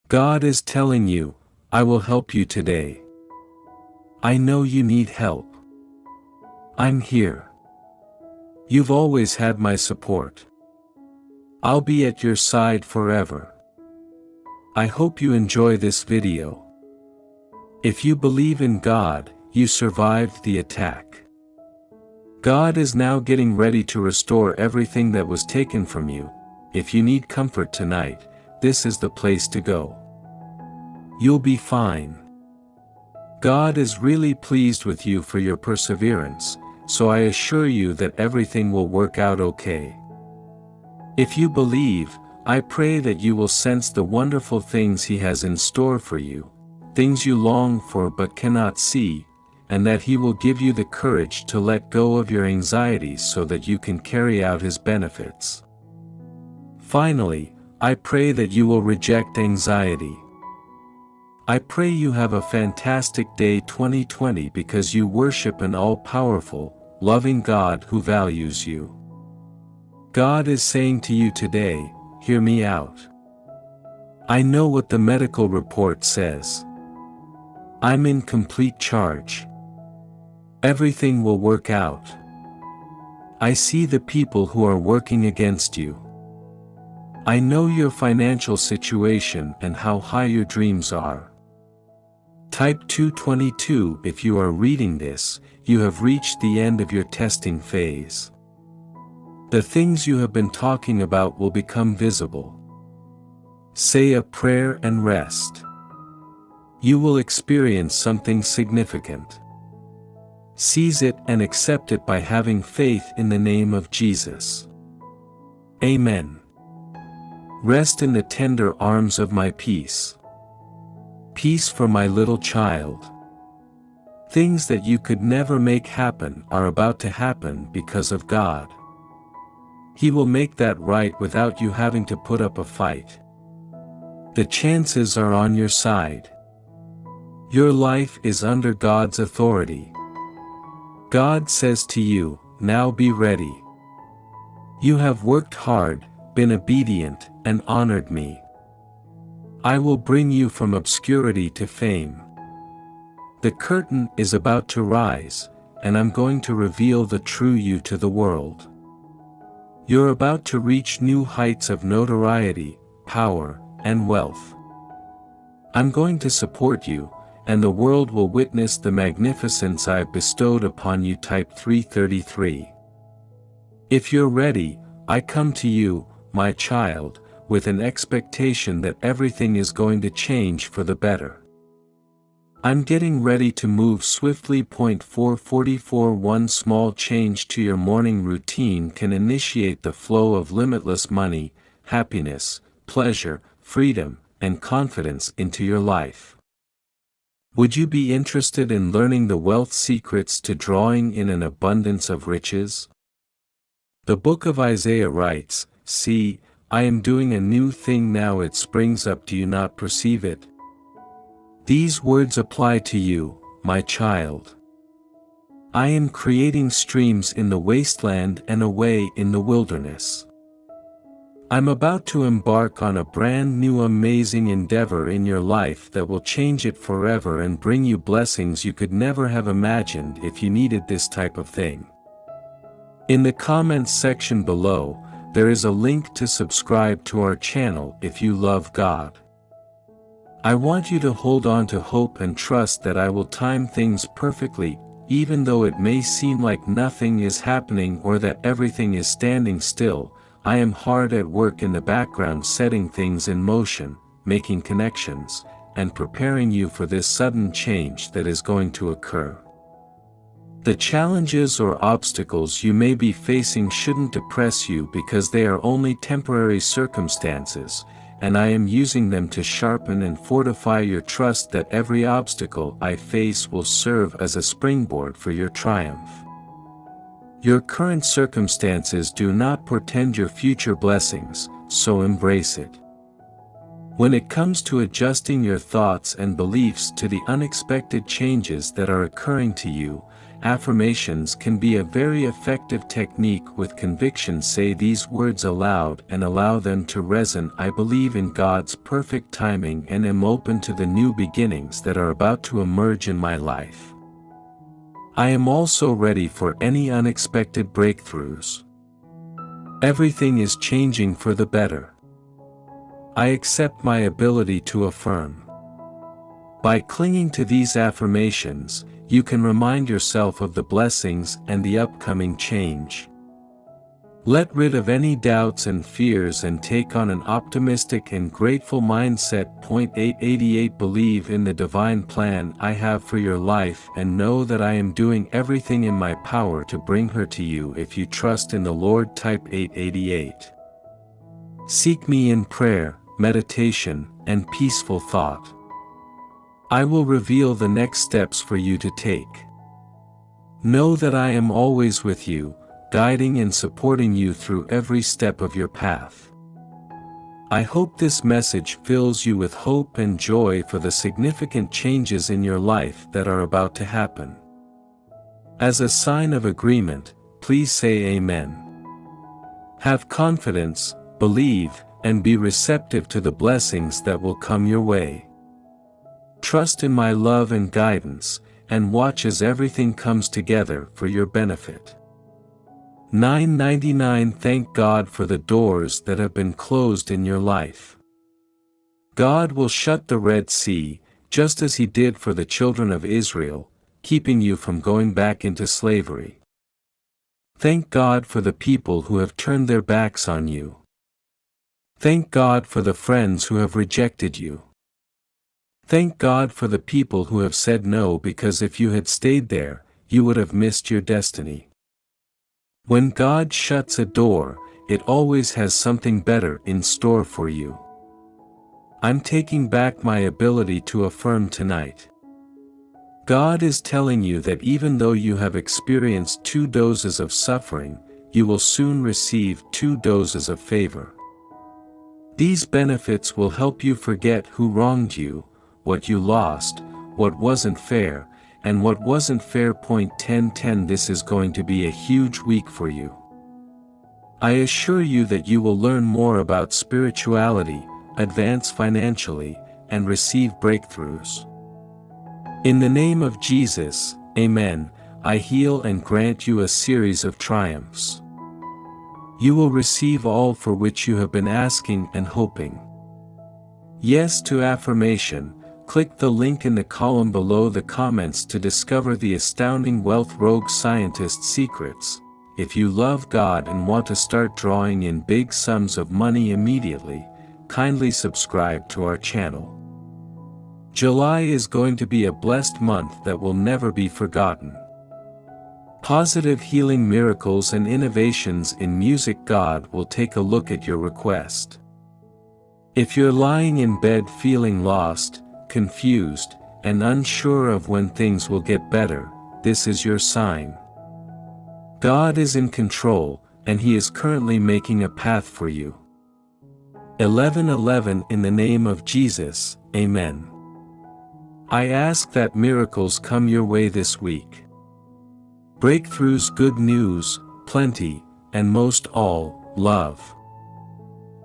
God is telling you, I will help you today. I know you need help. I'm here. You've always had my support. I'll be at your side forever. I hope you enjoy this video. If you believe in God, you survived the attack. God is now getting ready to restore everything that was taken from you. If you need comfort tonight, this is the place to go. You'll be fine. God is really pleased with you for your perseverance, so I assure you that everything will work out okay. If you believe, I pray that you will sense the wonderful things He has in store for you, things you long for but cannot see, and that He will give you the courage to let go of your anxieties so that you can carry out His benefits. Finally, I pray that you will reject anxiety. I pray you have a fantastic day 2020 because you worship an all-powerful, loving God who values you. God is saying to you today, hear me out. I know what the medical report says. I'm in complete charge. Everything will work out. I see the people who are working against you. I know your financial situation and how high your dreams are. Type 222 if you are reading this, you have reached the end of your testing phase. The things you have been talking about will become visible. Say a prayer and rest. You will experience something significant. Seize it and accept it by having faith in the name of Jesus. Amen. Rest in the tender arms of my peace. Peace for my little child. Things that you could never make happen are about to happen because of God. He will make that right without you having to put up a fight. The chances are on your side. Your life is under God's authority. God says to you, now be ready. You have worked hard, been obedient, and honored me. I will bring you from obscurity to fame. The curtain is about to rise, and I'm going to reveal the true you to the world. You're about to reach new heights of notoriety, power, and wealth. I'm going to support you, and the world will witness the magnificence I've bestowed upon you. Type 333. If you're ready, I come to you, my child, with an expectation that everything is going to change for the better. I'm getting ready to move swiftly. 444 One small change to your morning routine can initiate the flow of limitless money, happiness, pleasure, freedom, and confidence into your life. Would you be interested in learning the wealth secrets to drawing in an abundance of riches? The book of Isaiah writes, "See, I am doing a new thing now, it springs up, do you not perceive it?" These words apply to you, my child. I am creating streams in the wasteland and a way in the wilderness. I'm about to embark on a brand new amazing endeavor in your life that will change it forever and bring you blessings you could never have imagined if you needed this type of thing. In the comments section below, there is a link to subscribe to our channel if you love God. I want you to hold on to hope and trust that I will time things perfectly, even though it may seem like nothing is happening or that everything is standing still. I am hard at work in the background setting things in motion, making connections, and preparing you for this sudden change that is going to occur. The challenges or obstacles you may be facing shouldn't depress you because they are only temporary circumstances, and I am using them to sharpen and fortify your trust that every obstacle I face will serve as a springboard for your triumph. Your current circumstances do not portend your future blessings, so embrace it. When it comes to adjusting your thoughts and beliefs to the unexpected changes that are occurring to you, affirmations can be a very effective technique with conviction. Say these words aloud and allow them to resonate. I believe in God's perfect timing and am open to the new beginnings that are about to emerge in my life. I am also ready for any unexpected breakthroughs. Everything is changing for the better. I accept my ability to affirm. By clinging to these affirmations, you can remind yourself of the blessings and the upcoming change. Let rid of any doubts and fears and take on an optimistic and grateful mindset. 888 Believe in the divine plan I have for your life and know that I am doing everything in my power to bring her to you if you trust in the Lord. Type 888. Seek me in prayer, meditation, and peaceful thought. I will reveal the next steps for you to take. Know that I am always with you, guiding and supporting you through every step of your path. I hope this message fills you with hope and joy for the significant changes in your life that are about to happen. As a sign of agreement, please say Amen. Have confidence, believe, and be receptive to the blessings that will come your way. Trust in my love and guidance, and watch as everything comes together for your benefit. 999 Thank God for the doors that have been closed in your life. God will shut the Red Sea, just as He did for the children of Israel, keeping you from going back into slavery. Thank God for the people who have turned their backs on you. Thank God for the friends who have rejected you. Thank God for the people who have said no, because if you had stayed there, you would have missed your destiny. When God shuts a door, it always has something better in store for you. I'm taking back my ability to affirm tonight. God is telling you that even though you have experienced 2 doses of suffering, you will soon receive 2 doses of favor. These benefits will help you forget who wronged you, what you lost, what wasn't fair, and what wasn't fair. 10:10 This is going to be a huge week for you. I assure you that you will learn more about spirituality, advance financially, and receive breakthroughs. In the name of Jesus, Amen, I heal and grant you a series of triumphs. You will receive all for which you have been asking and hoping. Yes to affirmation. Click the link in the column below the comments to discover the astounding wealth rogue scientist secrets. If you love God and want to start drawing in big sums of money immediately, kindly subscribe to our channel. July is going to be a blessed month that will never be forgotten. Positive healing miracles and innovations in music. God will take a look at your request. If you're lying in bed feeling lost, confused, and unsure of when things will get better, this is your sign. God is in control, and He is currently making a path for you. 11:11 In the name of Jesus, Amen. I ask that miracles come your way this week. Breakthroughs, good news, plenty, and most all, love.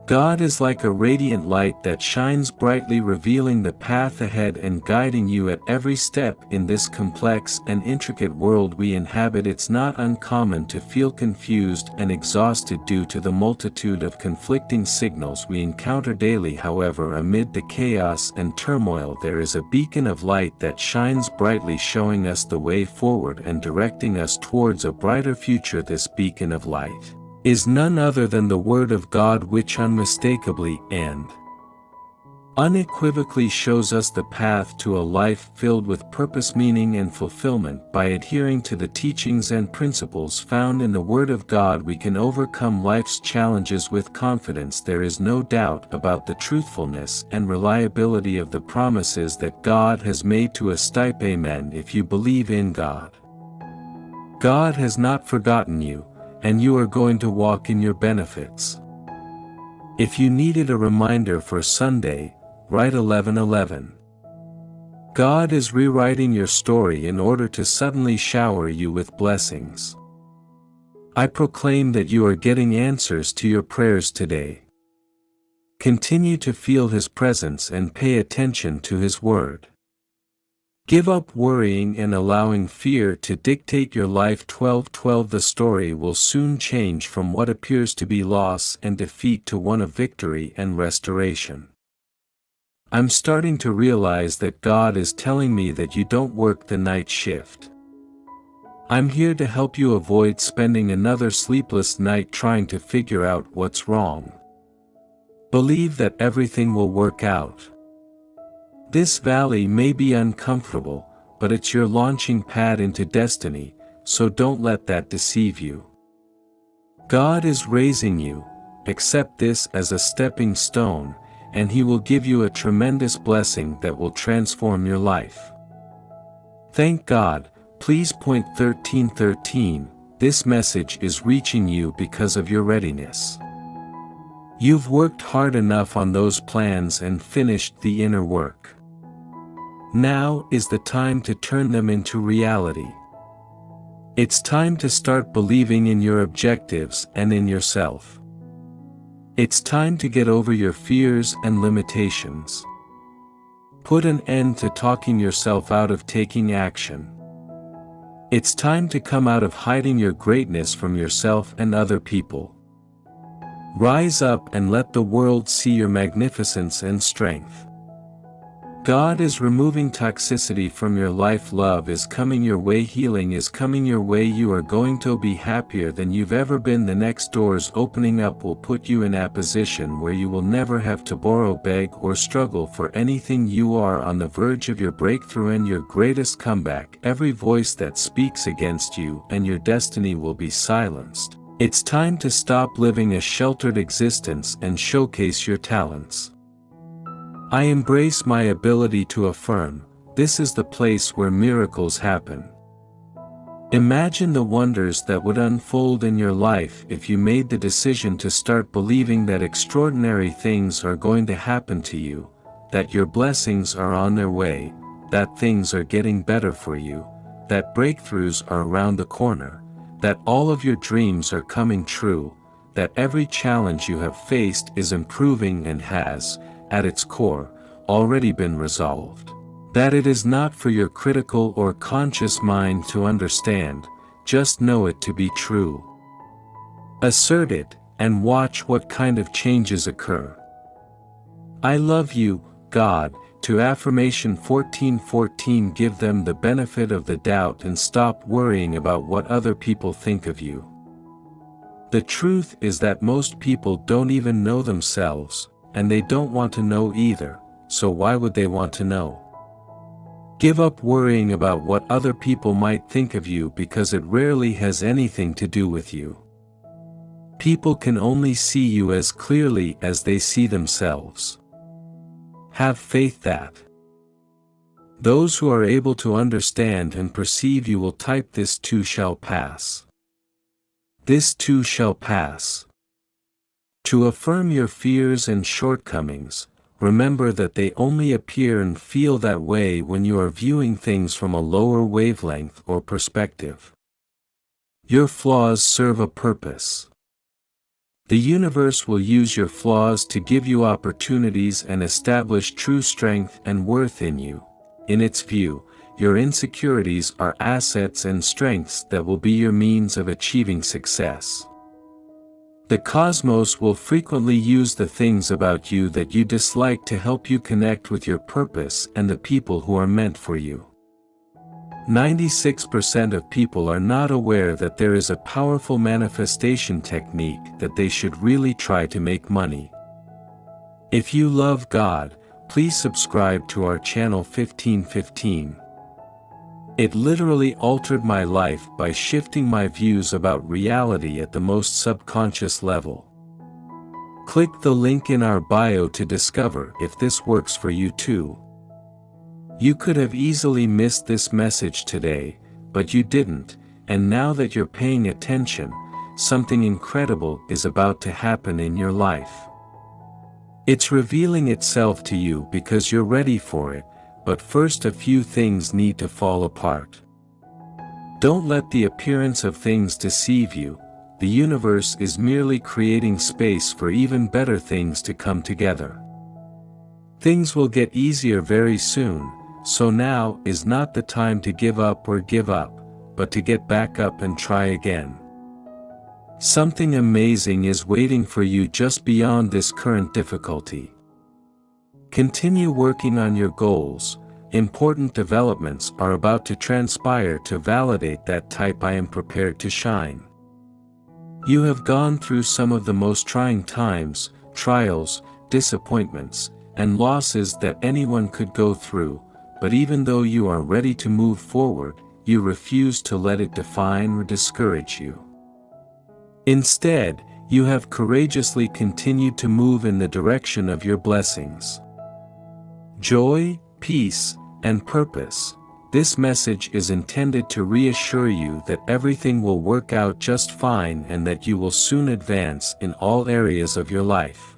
God is like a radiant light that shines brightly, revealing the path ahead and guiding you at every step in this complex and intricate world we inhabit. It's not uncommon to feel confused and exhausted due to the multitude of conflicting signals we encounter daily. However, amid the chaos and turmoil, there is a beacon of light that shines brightly, showing us the way forward and directing us towards a brighter future. This beacon of light is none other than the Word of God, which unmistakably and unequivocally shows us the path to a life filled with purpose, meaning, and fulfillment. By adhering to the teachings and principles found in the Word of God, we can overcome life's challenges with confidence. There is no doubt about the truthfulness and reliability of the promises that God has made to us. Type Amen if you believe in God. God has not forgotten you, and you are going to walk in your benefits. If you needed a reminder for Sunday, write 11:11. God is rewriting your story in order to suddenly shower you with blessings. I proclaim that you are getting answers to your prayers today. Continue to feel His presence and pay attention to His word. Give up worrying and allowing fear to dictate your life. 12:12 The story will soon change from what appears to be loss and defeat to one of victory and restoration. I'm starting to realize that God is telling me that you don't work the night shift. I'm here to help you avoid spending another sleepless night trying to figure out what's wrong. Believe that everything will work out. This valley may be uncomfortable, but it's your launching pad into destiny, so don't let that deceive you. God is raising you. Accept this as a stepping stone, and He will give you a tremendous blessing that will transform your life. Thank God. Please point 1313, this message is reaching you because of your readiness. You've worked hard enough on those plans and finished the inner work. Now is the time to turn them into reality. It's time to start believing in your objectives and in yourself. It's time to get over your fears and limitations. Put an end to talking yourself out of taking action. It's time to come out of hiding your greatness from yourself and other people. Rise up and let the world see your magnificence and strength. God is removing toxicity from your life. Love is coming your way. Healing is coming your way. You are going to be happier than you've ever been. The next doors opening up will put you in a position where you will never have to borrow, beg, or struggle for anything. You are on the verge of your breakthrough and your greatest comeback. Every voice that speaks against you and your destiny will be silenced. It's time to stop living a sheltered existence and showcase your talents. I embrace my ability to affirm. This is the place where miracles happen. Imagine the wonders that would unfold in your life if you made the decision to start believing that extraordinary things are going to happen to you, that your blessings are on their way, that things are getting better for you, that breakthroughs are around the corner, that all of your dreams are coming true, that every challenge you have faced is improving and has, at its core, already been resolved. That it is not for your critical or conscious mind to understand, just know it to be true. Assert it, and watch what kind of changes occur. I love you, God. To affirmation 14:14 Give them the benefit of the doubt and stop worrying about what other people think of you. The truth is that most people don't even know themselves, and they don't want to know either, so why would they want to know? Give up worrying about what other people might think of you because it rarely has anything to do with you. People can only see you as clearly as they see themselves. Have faith that those who are able to understand and perceive you will type this too shall pass. This too shall pass. To affirm your fears and shortcomings, remember that they only appear and feel that way when you are viewing things from a lower wavelength or perspective. Your flaws serve a purpose. The universe will use your flaws to give you opportunities and establish true strength and worth in you. In its view, your insecurities are assets and strengths that will be your means of achieving success. The cosmos will frequently use the things about you that you dislike to help you connect with your purpose and the people who are meant for you. 96% of people are not aware that there is a powerful manifestation technique that they should really try to make money. If you love God, please subscribe to our channel 1515. It literally altered my life by shifting my views about reality at the most subconscious level. Click the link in our bio to discover if this works for you too. You could have easily missed this message today, but you didn't, and now that you're paying attention, something incredible is about to happen in your life. It's revealing itself to you because you're ready for it, but first a few things need to fall apart. Don't let the appearance of things deceive you. The universe is merely creating space for even better things to come together. Things will get easier very soon, so now is not the time to give up or give up, but to get back up and try again. Something amazing is waiting for you just beyond this current difficulty. Continue working on your goals. Important developments are about to transpire to validate that type I am prepared to shine. You have gone through some of the most trying times, trials, disappointments, and losses that anyone could go through, but even though you are ready to move forward, you refuse to let it define or discourage you. Instead, you have courageously continued to move in the direction of your blessings. Joy, peace, and purpose. This message is intended to reassure you that everything will work out just fine and that you will soon advance in all areas of your life.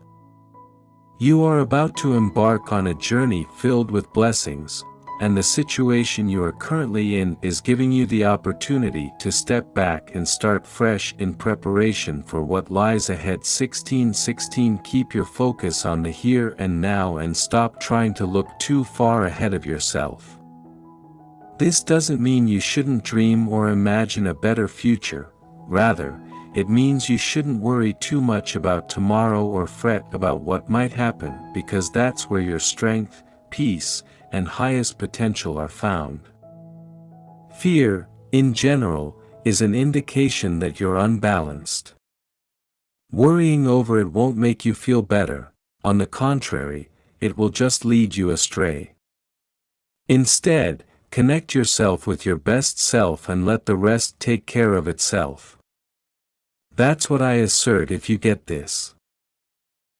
You are about to embark on a journey filled with blessings, and the situation you are currently in is giving you the opportunity to step back and start fresh in preparation for what lies ahead. 16:16 Keep your focus on the here and now and stop trying to look too far ahead of yourself. This doesn't mean you shouldn't dream or imagine a better future. Rather, it means you shouldn't worry too much about tomorrow or fret about what might happen, because that's where your strength, peace, and highest potential are found. Fear, in general, is an indication that you're unbalanced. Worrying over it won't make you feel better. On the contrary, it will just lead you astray. Instead, connect yourself with your best self and let the rest take care of itself. That's what I assert. If you get this.